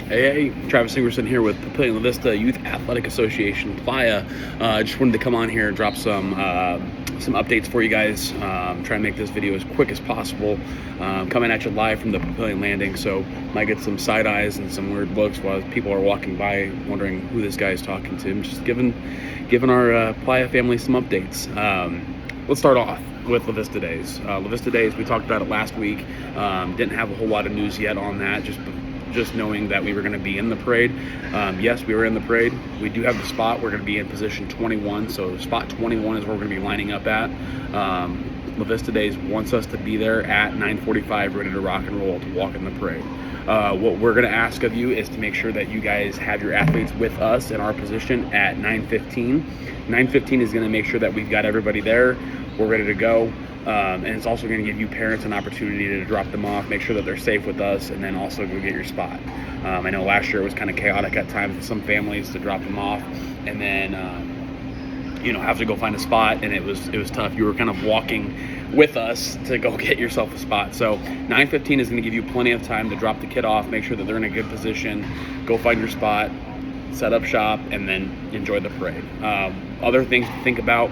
Hey, Travis Ingerson here with Papillion La Vista Youth Athletic Association, Playa. Just wanted to come on here and drop some updates for you guys. Try and make this video as quick as possible. Coming at you live from the Papillion Landing, so might get some side eyes and some weird looks while people are walking by, wondering who this guy is talking to. I'm just giving our Playa family some updates. Let's start off with La Vista Days. La Vista Days, we talked about it last week. Didn't have a whole lot of news yet on that. Just knowing that we were going to be in the parade. Yes, we were in the parade. We do have the spot. We're going to be in position 21. So spot 21 is where we're going to be lining up at. La Vista Days wants us to be there at 9:45, ready to rock and roll to walk in the parade. What we're going to ask of you is to make sure that you guys have your athletes with us in our position at 9:15. 9:15 is going to make sure that we've got everybody there. We're ready to go. And it's also going to give you parents an opportunity to drop them off, make sure that they're safe with us, and then also go get your spot. I know last year it was kind of chaotic at times with some families to drop them off, and then have to go find a spot, and it was tough. You were kind of walking with us to go get yourself a spot. So 9:15 is going to give you plenty of time to drop the kid off, make sure that they're in a good position, go find your spot, set up shop, and then enjoy the parade. Other things to think about.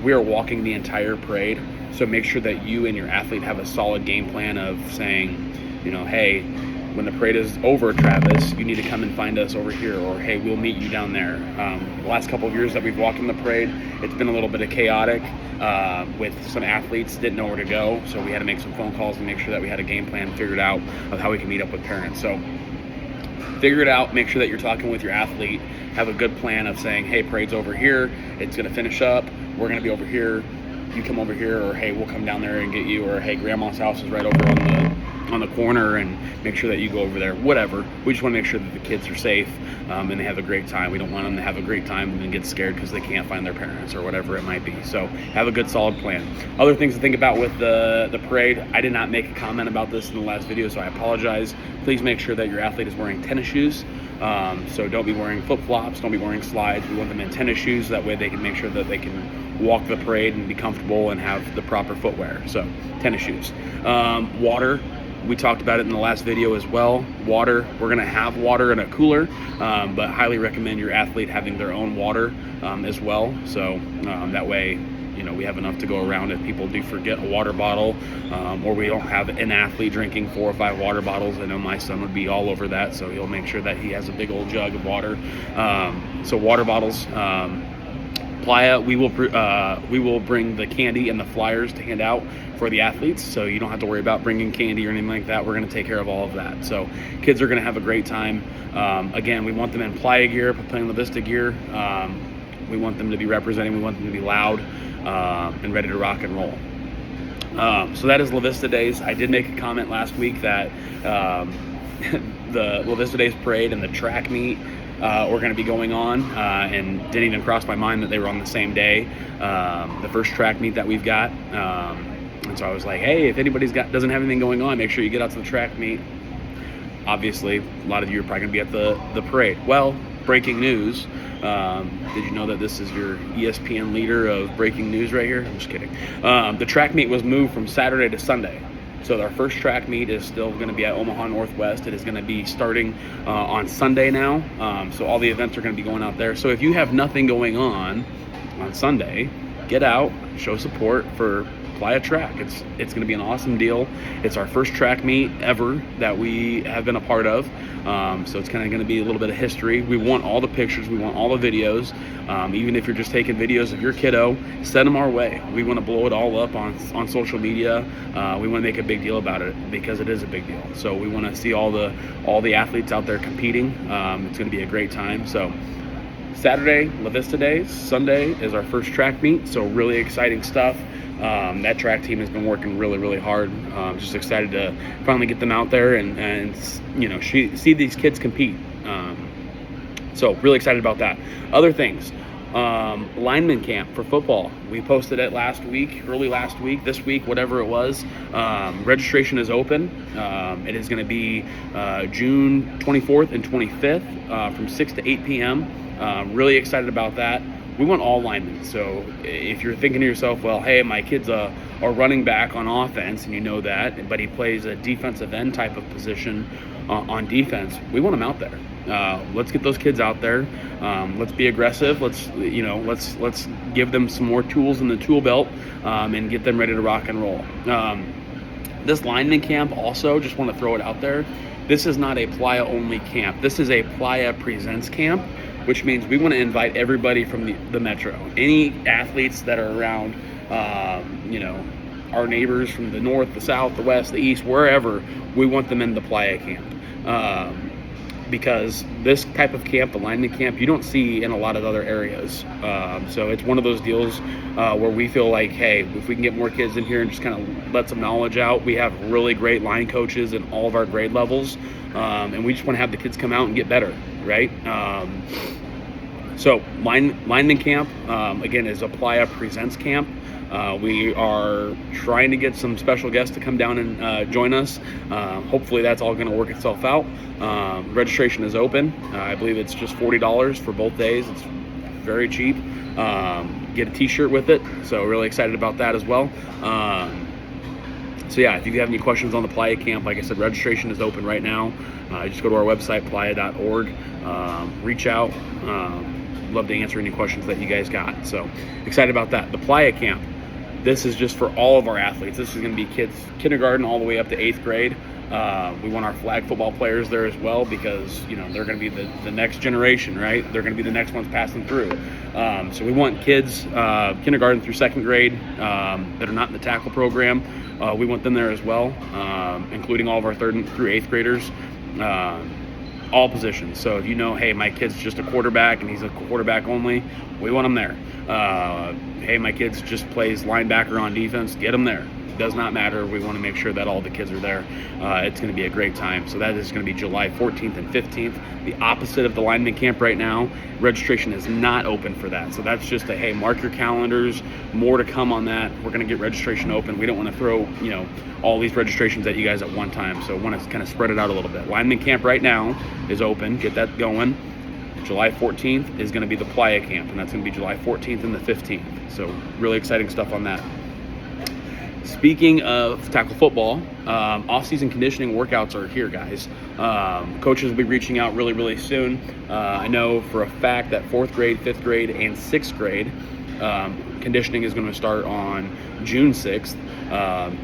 We are walking the entire parade, so make sure that you and your athlete have a solid game plan of saying, hey, when the parade is over, Travis, you need to come and find us over here, or hey, we'll meet you down there. The last couple of years that we've walked in the parade, it's been a little bit of chaotic with some athletes didn't know where to go, so we had to make some phone calls and make sure that we had a game plan figured out of how we can meet up with parents. So figure it out, make sure that you're talking with your athlete, have a good plan of saying, hey, parade's over here, it's going to finish up, we're going to be over here, you come over here, or hey, we'll come down there and get you, or hey, grandma's house is right over on the corner, and make sure that you go over there. Whatever, we just want to make sure that the kids are safe and they have a great time. We don't want them to have a great time and then get scared because they can't find their parents or whatever it might be. So have a good solid plan. Other things to think about with the parade, I did not make a comment about this in the last video, so I apologize. Please make sure that your athlete is wearing tennis shoes. So don't be wearing flip-flops, don't be wearing slides. We want them in tennis shoes, that way they can make sure that they can walk the parade and be comfortable and have the proper footwear. So tennis shoes. Water, we talked about it in the last video as well. Water, we're going to have water in a cooler, but highly recommend your athlete having their own water as well. So that way, we have enough to go around if people do forget a water bottle, or we don't have an athlete drinking 4 or 5 water bottles. I know my son would be all over that, so he'll make sure that he has a big old jug of water. So water bottles. Playa, we will bring the candy and the flyers to hand out for the athletes, so you don't have to worry about bringing candy or anything like that. We're going to take care of all of that. So kids are going to have a great time. Again, we want them in Playa gear, Papillion La Vista gear. We want them to be representing. We want them to be loud and ready to rock and roll. So that is La Vista Days. I did make a comment last week that the La Vista Days parade and the track meet were going to be going on, and didn't even cross my mind that they were on the same day. The first track meet that we've got, and so I was like, hey, if anybody's doesn't have anything going on, make sure you get out to the track meet. Obviously, a lot of you are probably going to be at the parade. Well, breaking news. Did you know that this is your ESPN leader of breaking news right here? I'm just kidding. The track meet was moved from Saturday to Sunday. So our first track meet is still going to be at Omaha Northwest. It is going to be starting on Sunday now. So all the events are going to be going out there. So if you have nothing going on Sunday, get out, show support for Playa Track. It's going to be an awesome deal. It's our first track meet ever that we have been a part of. So it's kind of going to be a little bit of history. We want all the pictures. We want all the videos. Even if you're just taking videos of your kiddo, send them our way. We want to blow it all up on social media. We want to make a big deal about it because it is a big deal. So we want to see all the athletes out there competing. It's going to be a great time. So Saturday, La Vista Days. Sunday is our first track meet. So really exciting stuff. That track team has been working really, really hard. Just excited to finally get them out there and see these kids compete. So really excited about that. Other things, lineman camp for football. We posted it early last week, this week, whatever it was. Registration is open. It is going to be June 24th and 25th from 6 to 8 p.m. Really excited about that. We want all linemen. So if you're thinking to yourself, well, hey, my kid's a running back on offense, and you know that, but he plays a defensive end type of position, on defense, we want them out there. Let's get those kids out there. Let's be aggressive. Let's give them some more tools in the tool belt, and get them ready to rock and roll. This lineman camp also, just want to throw it out there. This is not a Playa only camp. This is a Playa Presents camp, which means we want to invite everybody from the metro. Any athletes that are around, our neighbors from the north, the south, the west, the east, wherever, we want them in the Playa camp. Because this type of camp, the lineman camp, you don't see in a lot of other areas. So it's one of those deals where we feel like, hey, if we can get more kids in here and just kind of let some knowledge out, we have really great line coaches in all of our grade levels, and we just want to have the kids come out and get better, right? So lineman camp, again, is a Playa Presents camp. We are trying to get some special guests to come down and join us. Hopefully that's all going to work itself out. Registration is open. I believe it's just $40 for both days. It's very cheap. Get a t-shirt with it. So really excited about that as well. So yeah, if you have any questions on the Playa camp, like I said, registration is open right now. Just go to our website, playa.org. Reach out. Love to answer any questions that you guys got. So excited about that. The Playa camp, this is just for all of our athletes. This is going to be kids kindergarten all the way up to 8th grade. We want our flag football players there as well, because they're going to be the next generation, right? They're going to be the next ones passing through. So we want kids kindergarten through 2nd grade that are not in the tackle program. We want them there as well, including all of our 3rd through 8th graders. All positions. So if hey, my kid's just a quarterback and he's a quarterback only, we want him there. Hey, my kid's just plays linebacker on defense, get him there. It does not matter. We want to make sure that all the kids are there. It's going to be a great time. So that is going to be July 14th and 15th. The opposite of the lineman camp right now. Registration is not open for that. So that's just hey, mark your calendars. More to come on that. We're going to get registration open. We don't want to throw, all these registrations at you guys at one time. So I want to kind of spread it out a little bit. Lineman camp right now is open. Get that going. July 14th is going to be the Playa camp, and that's going to be July 14th and the 15th. So really exciting stuff on that. Speaking of tackle football, off-season conditioning workouts are here, guys. Coaches will be reaching out really, really soon. I know for a fact that 4th grade, 5th grade, and 6th grade conditioning is going to start on June 6th.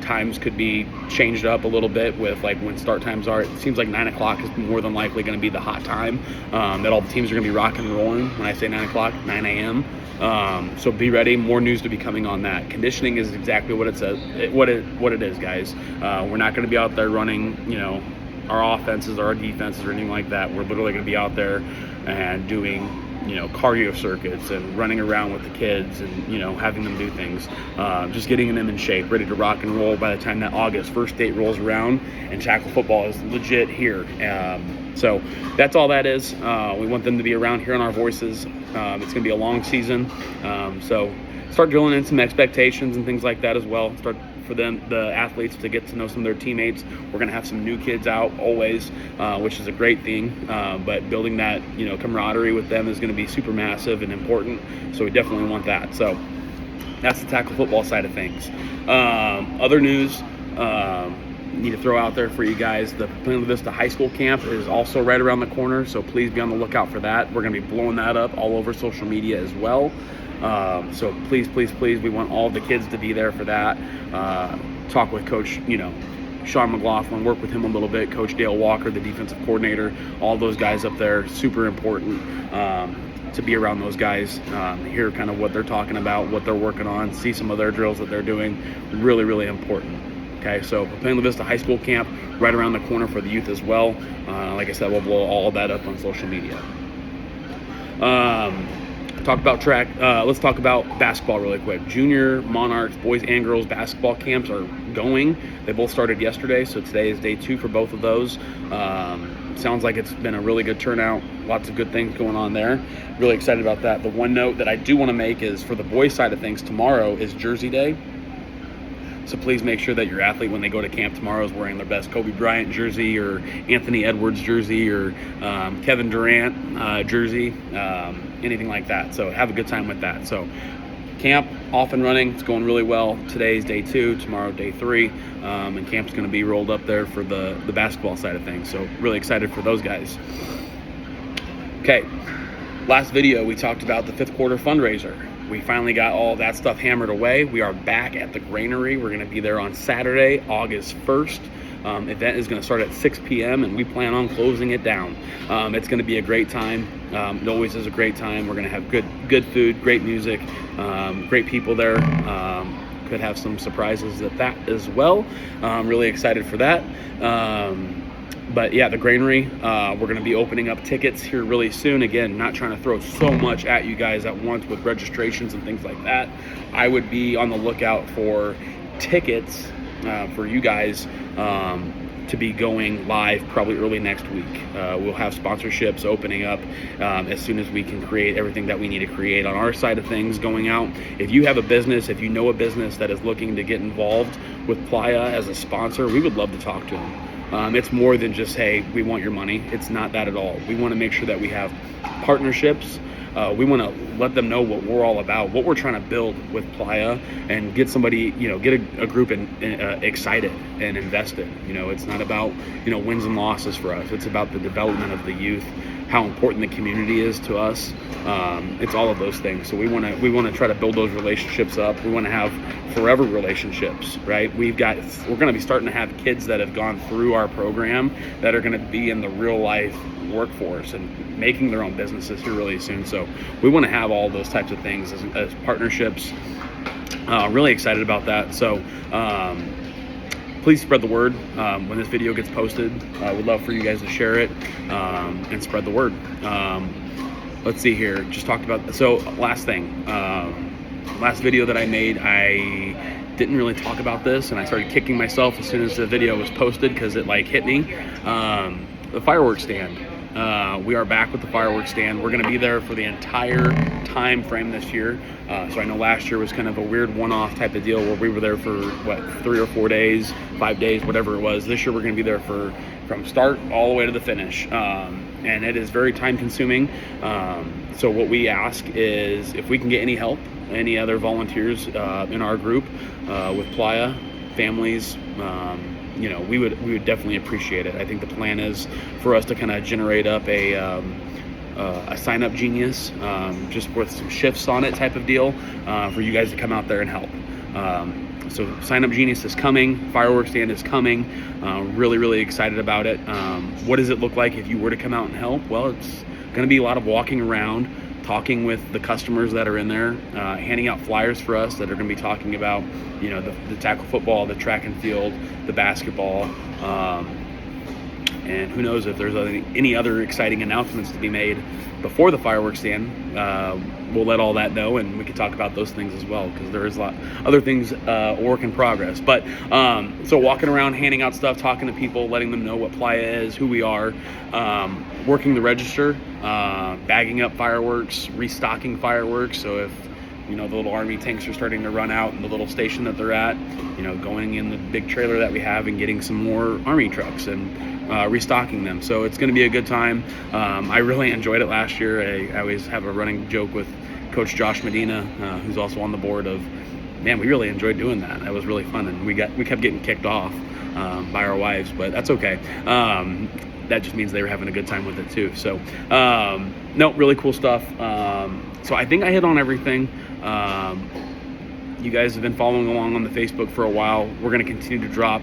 Times could be changed up a little bit with when start times are. It seems like 9 o'clock is more than likely going to be the hot time that all the teams are going to be rocking and rolling. When I say 9 o'clock, 9 a.m. So be ready. More news to be coming on that. Conditioning is exactly what it says. What it is, guys. We're not going to be out there running, our offenses or our defenses or anything like that. We're literally going to be out there and doing, cardio circuits and running around with the kids and, having them do things. Just getting them in shape, ready to rock and roll by the time that August 1st date rolls around and tackle football is legit here. So that's all that is. We want them to be around hearing our voices. It's going to be a long season. So start drilling in some expectations and things like that as well. Start for them, the athletes, to get to know some of their teammates. We're going to have some new kids out always, which is a great thing. But building that, camaraderie with them is going to be super massive and important. So we definitely want that. So that's the tackle football side of things. Other news, need to throw out there for you guys. The Plano Vista High School camp is also right around the corner, so please be on the lookout for that. We're going to be blowing that up all over social media as well. So please, we want all the kids to be there for that. Talk with Coach, Sean McLaughlin, work with him a little bit. Coach Dale Walker, the defensive coordinator, all those guys up there, super important to be around those guys, hear kind of what they're talking about, what they're working on, see some of their drills that they're doing. Really, really important. Okay, so Plano Vista High School camp right around the corner for the youth as well. Like I said, we'll blow all of that up on social media. Talk about track. Let's talk about basketball really quick. Junior Monarchs boys and girls basketball camps are going. They both started yesterday, so today is day 2 for both of those. Sounds like it's been a really good turnout. Lots of good things going on there. Really excited about that. The one note that I do want to make is for the boys side of things, tomorrow is Jersey Day. So please make sure that your athlete, when they go to camp tomorrow, is wearing their best Kobe Bryant jersey or Anthony Edwards jersey or Kevin Durant jersey, anything like that. So have a good time with that. So camp off and running. It's going really well. Today's day 2, tomorrow day 3, and camp's going to be rolled up there for the basketball side of things. So really excited for those guys. Okay, last video we talked about the 5th quarter fundraiser. We finally got all that stuff hammered away. We are back at the Granary. We're going to be there on Saturday, August 1st. Event is going to start at 6 p.m. and we plan on closing it down. It's going to be a great time. It always is a great time. We're going to have good food, great music, great people there. Could have some surprises at that as well. Really excited for that. But yeah, the Granary, we're going to be opening up tickets here really soon. Again, not trying to throw so much at you guys at once with registrations and things like that. I would be on the lookout for tickets for you guys to be going live probably early next week. We'll have sponsorships opening up as soon as we can create everything that we need to create on our side of things going out. If you have a business, if you know a business that is looking to get involved with Playa as a sponsor, we would love to talk to them. It's more than just, hey, we want your money. It's not that at all. We want to make sure that we have partnerships. We want to let them know what we're all about, what we're trying to build with Playa, and get somebody, get a group excited and invested. It's not about, wins and losses for us. It's about the development of the youth, how important the community is to us. It's all of those things. So we want to try to build those relationships up. We want to have forever relationships, right? We're going to be starting to have kids that have gone through our program that are going to be in the real life workforce and making their own businesses here really soon. So we want to have all those types of things as partnerships. Really excited about that. So please spread the word when this video gets posted. I would love for you guys to share it and spread the word. Let's see here. Just talked about, so last thing, last video that I made, I didn't really talk about this, and I started kicking myself as soon as the video was posted because it hit me. The fireworks stand. We are back with the fireworks stand. We're going to be there for the entire time frame this year. So I know last year was kind of a weird one-off type of deal where we were there for 3 or 4 days, 5 days, whatever it was. This year we're going to be there from start all the way to the finish. And it is very time consuming. So what we ask is if we can get any help, any other volunteers in our group with Playa, families, we would definitely appreciate it. I think the plan is for us to kind of generate up a Sign Up Genius, just with some shifts on it type of deal, for you guys to come out there and help. So Sign Up Genius is coming, fireworks stand is coming. Really, really excited about it. What does it look like if you were to come out and help? Well, it's going to be a lot of walking around, talking with the customers that are in there, handing out flyers for us that are going to be talking about, the tackle football, the track and field, the basketball, and who knows if there's any other exciting announcements to be made before the fireworks stand. We'll let all that know, and we can talk about those things as well, because there is a lot other things, work in progress. But so walking around, handing out stuff, talking to people, letting them know what Playa is, who we are, working the register, bagging up fireworks, restocking fireworks. So if the little Army tanks are starting to run out in the little station that they're at, going in the big trailer that we have and getting some more Army trucks and restocking them. So it's going to be a good time. I really enjoyed it last year. I always have a running joke with Coach Josh Medina, who's also on the board, of, man, we really enjoyed doing that. That was really fun, and we kept getting kicked off by our wives, but that's okay. That just means they were having a good time with it too. So no, really cool stuff. So I think I hit on everything. You guys have been following along on the Facebook for a while. We're going to continue to drop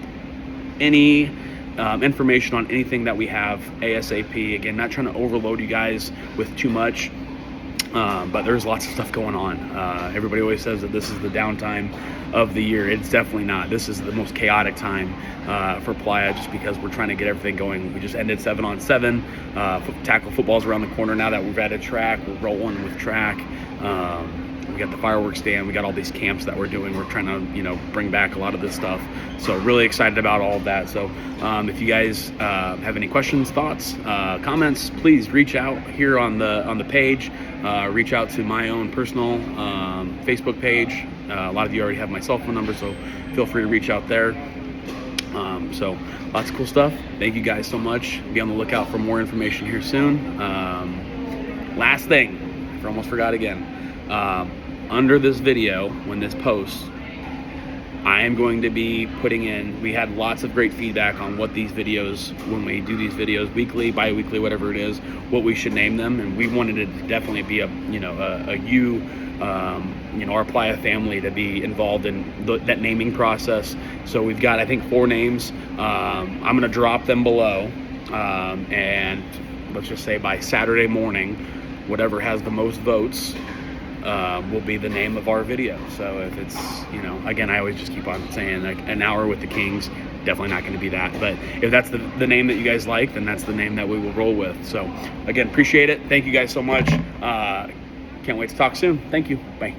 any information on anything that we have ASAP. Again, not trying to overload you guys with too much, but there's lots of stuff going on. Everybody always says that this is the downtime of the year. It's definitely not. This is the most chaotic time for Playa, just because we're trying to get everything going. We just ended 7-on-7. Tackle football's around the corner now that we've added track. We're rolling with track. We got the fireworks stand. We got all these camps that we're doing. We're trying to, bring back a lot of this stuff. So really excited about all of that. So if you guys have any questions, thoughts, comments, please reach out here on the page. Reach out to my own personal Facebook page. A lot of you already have my cell phone number, so feel free to reach out there. So lots of cool stuff. Thank you guys so much. Be on the lookout for more information here soon. Last thing, I almost forgot again. under this video, when this posts, I am going to be putting in, we had lots of great feedback on what these videos, when we do these videos weekly, bi-weekly, whatever it is, what we should name them. And we wanted it to definitely be our Playa family to be involved in that naming process. So we've got, I think, 4 names. I'm going to drop them below. And let's just say by Saturday morning, whatever has the most votes will be the name of our video. So if it's, again, I always just keep on saying, like, an hour with the Kings, definitely not going to be that. But if that's the name that you guys like, then that's the name that we will roll with. So again, appreciate it. Thank you guys so much. Can't wait to talk soon. Thank you. Bye.